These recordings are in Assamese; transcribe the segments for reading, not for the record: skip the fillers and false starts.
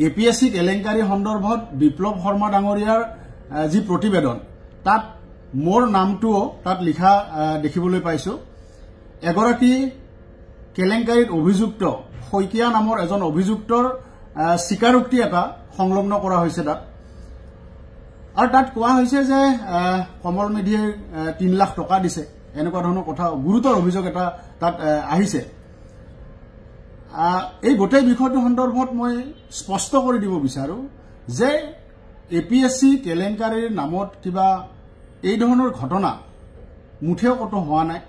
এপিএসসি কেলেংকাৰী সন্দৰ্ভত বিপ্লৱ শৰ্মা ডাঙৰীয়াৰ যি প্ৰতিবেদন তাত মোৰ নামটোও তাত লিখা দেখিবলৈ পাইছো। এগৰাকী কেলেংকাৰীত অভিযুক্ত শইকীয়া নামৰ এজন অভিযুক্তৰ স্বীকাৰোক্তি এটা সংলগ্ন কৰা হৈছে তাত। আৰু তাত কোৱা হৈছে যে কমল মেধিয়ে 3 লাখ টকা দিছে, এনেকুৱা ধৰণৰ কথা গুৰুতৰ অভিযোগ এটা তাত আহিছে। এই গোটেই বিষয়টো সন্দৰ্ভত মই স্পষ্ট কৰি দিব বিচাৰো যে এপিএসসি কেলেংকাৰীৰ নামত কিবা এই ধৰণৰ ঘটনা মুঠেও কত হোৱা নাই।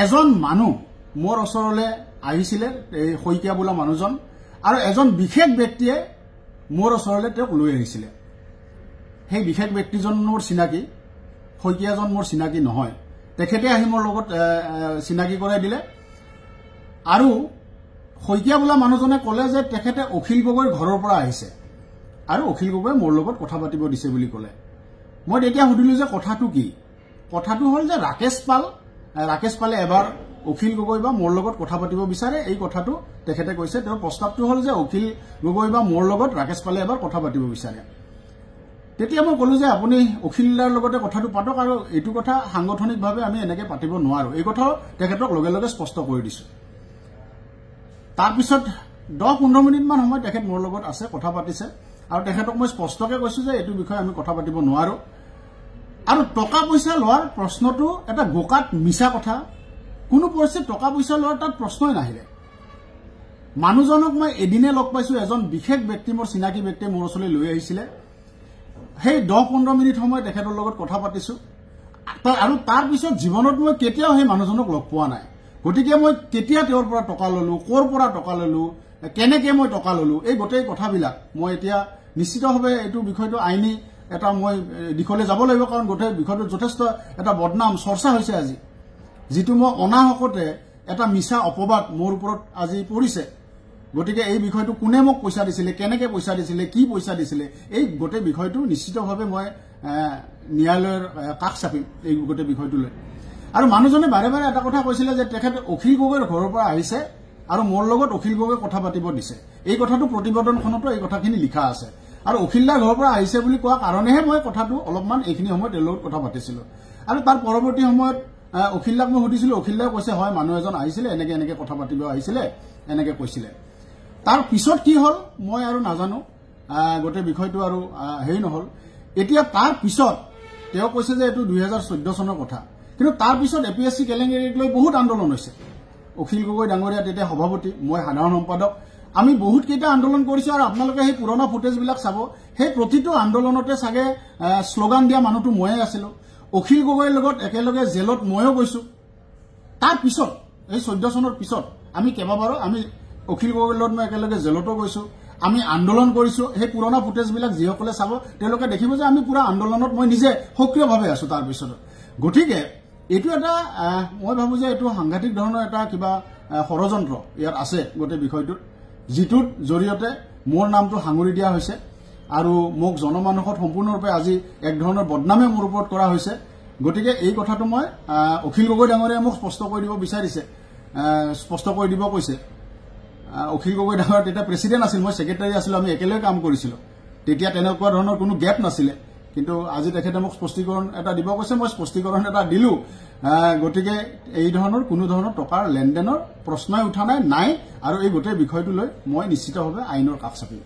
এজন মানুহ মোৰ ওচৰলৈ আহিছিলে, এই শইকীয়া বোলা মানুহজন, আৰু এজন বিশেষ ব্যক্তিয়ে মোৰ ওচৰলৈ তেওঁক লৈ আহিছিলে। সেই বিশেষ ব্যক্তিজন মোৰ চিনাকি, শইকীয়াজন মোৰ চিনাকি নহয়। তেখেতে আহি মোৰ লগত চিনাকি কৰাই দিলে আৰু শইকীয়া বোলা মানুহজনে ক'লে যে তেখেতে অখিল গগৈৰ ঘৰৰ পৰা আহিছে আৰু অখিল গগৈ মোৰ লগত কথা পাতিব দিছে বুলি ক'লে। মই তেতিয়া সুধিলো যে কথাটো কি? কথাটো হ'ল যে ৰাকেশ পালে এবাৰ অখিল গগৈ বা মোৰ লগত কথা পাতিব বিচাৰে, এই কথাটো তেখেতে কৈছে। তেওঁৰ প্ৰস্তাৱটো হ'ল যে অখিল গগৈ বা মোৰ লগত ৰাকেশ পালে এবাৰ কথা পাতিব বিচাৰে। তেতিয়া মই ক'লো যে আপুনি অখিলদাৰ লগতে কথাটো পাতক আৰু এইটো কথা সাংগঠনিকভাৱে আমি এনেকে পাতিব নোৱাৰো, এই কথাও তেখেতক লগে লগে স্পষ্ট কৰি দিছো। তাৰপিছত 10-15 মিনিটমান সময় তেখেত মোৰ লগত আছে, কথা পাতিছে আৰু তেখেতক মই স্পষ্টকে কৈছো যে এইটো বিষয়ে আমি কথা পাতিব নোৱাৰো। আৰু টকা পইচা লোৱাৰ প্ৰশ্নটো এটা গোকাত মিছা কথা। কোনো পৰিস্থিতিত টকা পইচা লোৱাৰ তাত প্ৰশ্নই নাহিলে। মানুহজনক মই এদিনে লগ পাইছো, এজন বিশেষ ব্যক্তি, মোৰ চিনাকি ব্যক্তিয়ে মোৰ ওচৰলৈ লৈ আহিছিলে। সেই 10-15 মিনিট সময় তেখেতৰ লগত কথা পাতিছো আৰু তাৰ পিছত জীৱনত মই কেতিয়াও সেই মানুহজনক লগ পোৱা নাই। গতিকে মই কেতিয়া তেওঁৰ পৰা টকা ললো, ক'ৰ পৰা টকা ললো, কেনেকে মই টকা ললো, এই গোটেই কথাবিলাক মই এতিয়া নিশ্চিতভাৱে এইটো বিষয়টো আইনী এটা মই দিশলৈ যাব লাগিব, কাৰণ গোটেই বিষয়টো যথেষ্ট এটা বদনাম চৰ্চা হৈছে আজি, যিটো মই অনাহকতে এটা মিছা অপবাদ মোৰ ওপৰত আজি পৰিছে। গতিকে এই বিষয়টো কোনে মোক পইচা দিছিলে, কেনেকে পইচা দিছিলে, কি পইচা দিছিলে, এই গোটেই বিষয়টো নিশ্চিতভাৱে মই ন্যায়ালয়ৰ কাষ চাপিম এই গোটেই বিষয়টো লৈ। আৰু মানুহজনে বাৰে বাৰে এটা কথা কৈছিলে যে তেখেতে অখিল গগৈৰ ঘৰৰ পৰা আহিছে আৰু মোৰ লগত অখিল গগৈ কথা পাতিব দিছে। এই কথাটো প্ৰতিবেদনখনতো এই কথাখিনি লিখা আছে। আৰু অখিলদাৰ ঘৰৰ পৰা আহিছে বুলি কোৱা কাৰণেহে মই কথাটো অলপমান এইখিনি সময়ত তেওঁৰ লগত কথা পাতিছিলো। আৰু তাৰ পৰৱৰ্তী সময়ত অখিলদাক মই সুধিছিলো, অখিলদাই কৈছে হয় মানুহ এজন আহিছিলে, এনেকে এনেকে কথা পাতিব আহিছিলে, এনেকে কৈছিলে। তাৰ পিছত কি হল মই আৰু নাজানো, গোটেই বিষয়টো আৰু হেৰি নহল। এতিয়া তাৰ পিছত তেওঁ কৈছে যে এইটো 2014 চনৰ কথা, কিন্তু তাৰ পিছত এপিএসসি কেলেংকাৰীক লৈ বহুত আন্দোলন হৈছে। অখিল গগৈ ডাঙৰীয়া তেতিয়া সভাপতি, মই সাধাৰণ সম্পাদক, আমি বহুত কেইটা আন্দোলন কৰিছো। আৰু আপোনালোকে সেই পুৰণা ফুটেজবিলাক চাব, সেই প্ৰতিটো আন্দোলনতে চাগে শ্লোগান দিয়া মানুহটো ময়ে আছিলো। অখিল গগৈৰ লগত একেলগে জেলত ময়ো গৈছো। তাৰ পিছত এই 14 চনৰ পিছত আমি কেইবাবাৰো আমি অখিল গগৈৰ লগত মই একেলগে জেলতো গৈছো, আমি আন্দোলন কৰিছো। সেই পুৰণা ফুটেজবিলাক যিসকলে চাব তেওঁলোকে দেখিব যে আমি পুৰা আন্দোলনত মই নিজে সক্ৰিয়ভাৱে আছো তাৰ পিছত। গতিকে এইটো এটা মই ভাবো যে এইটো সাংঘাতিক ধৰণৰ এটা কিবা ষড়যন্ত্ৰ ইয়াত আছে গোটেই বিষয়টোত, যিটোৰ জৰিয়তে মোৰ নামটো সাঙুৰি দিয়া হৈছে আৰু মোক জনমানসত সম্পূৰ্ণৰূপে আজি এক ধৰণৰ বদনামে মোৰ ওপৰত কৰা হৈছে। গতিকে এই কথাটো মই অখিল গগৈ ডাঙৰীয়াই মোক স্পষ্ট কৰি দিব বিচাৰিছে, স্পষ্ট কৰি দিব কৈছে। অখিল গগৈ ডাঙৰীয়া তেতিয়া প্ৰেচিডেণ্ট আছিল, মই ছেক্ৰেটাৰী আছিলো, আমি একেলগে কাম কৰিছিলো। তেতিয়া তেনেকুৱা ধৰণৰ কোনো গেপ নাছিলে, কিন্তু আজি তেখেতে মোক স্পষ্টীকৰণ এটা দিব কৈছে, মই স্পষ্টীকৰণ এটা দিলো। গতিকে এই ধৰণৰ কোনো ধৰণৰ টকাৰ লেনদেনৰ প্ৰশ্নই উঠা নাই আৰু এই গোটেই বিষয়টো লৈ মই নিশ্চিতভাৱে আইনৰ কাষ চাপিম।